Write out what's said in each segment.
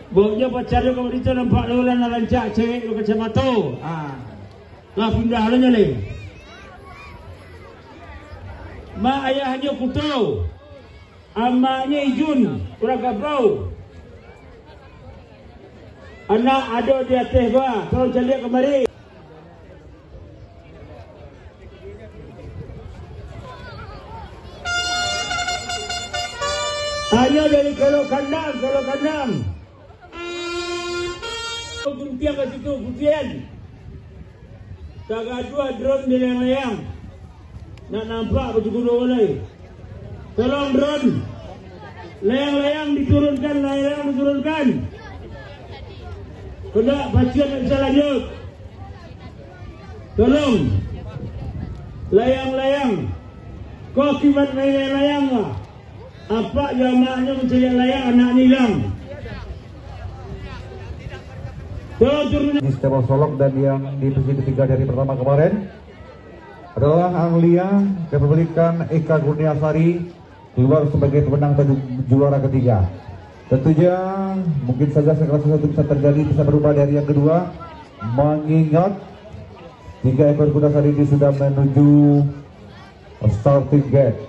Boknya pacarnya kalau itu nampak lolan rancak cewek lu kacamata. Lah pindah halnya le. Mak ayahnya Kuto. Amaknya Ijun, orang Gabrau. Anak ada di atas gua, tolong cari kemari. Hanya dari kalau kandang. Guntiang ke situ, guntian. Taga dua drone di layang. Nak nampak baju gunung lagi. Tolong drone. Layang-layang diturunkan. Kena pacian tak bisa lanjut. Tolong. Layang-layang. Kau kibat main layang lah. Apa jamaahnya mencari layang anak hilang. Tolong turun. Ini Stebo Solok dan yang di posisi ketiga dari pertama kemarin adalah Anglia Kepemilikan Eka Kurniasari keluar sebagai pemenang juara ketiga. Tentunya mungkin saja segala sesuatu bisa terjadi, bisa berubah dari yang kedua, mengingat 3 ekor kuda saat ini sudah menuju starting gate.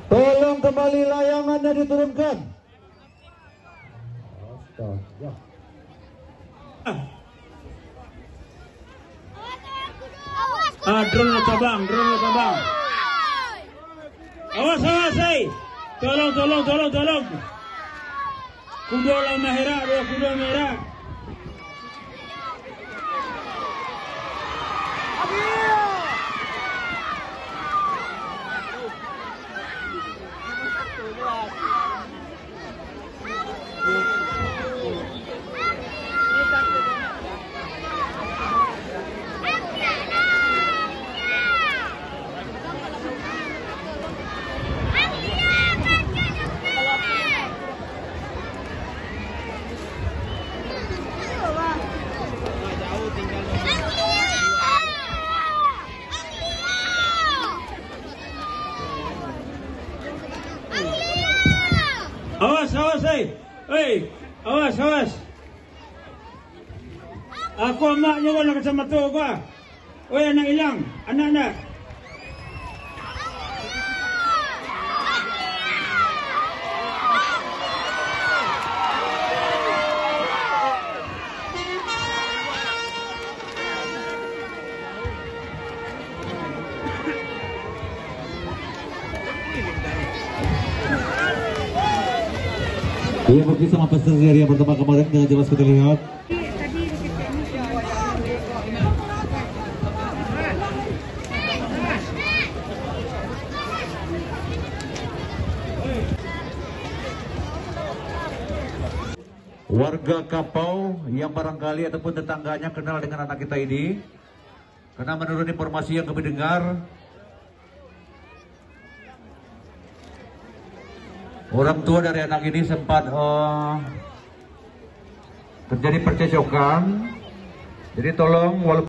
Tolong kembali layangannya diturunkan. Astaga. Drone lo cabang. Awas, hei. Tolong. Kuda merah, dua kuda merah. Awas, hei, awas. Aku emaknya gua nak kacamata gua. Oi anak hilang, anak. Ia bagi sama peserta dari yang pertama kemarin dengan jelas kita lihat. Warga Kapau yang barangkali ataupun tetangganya kenal dengan anak kita ini, karena menurut informasi yang kami dengar, orang tua dari anak ini sempat terjadi percecokan. Jadi tolong walaupun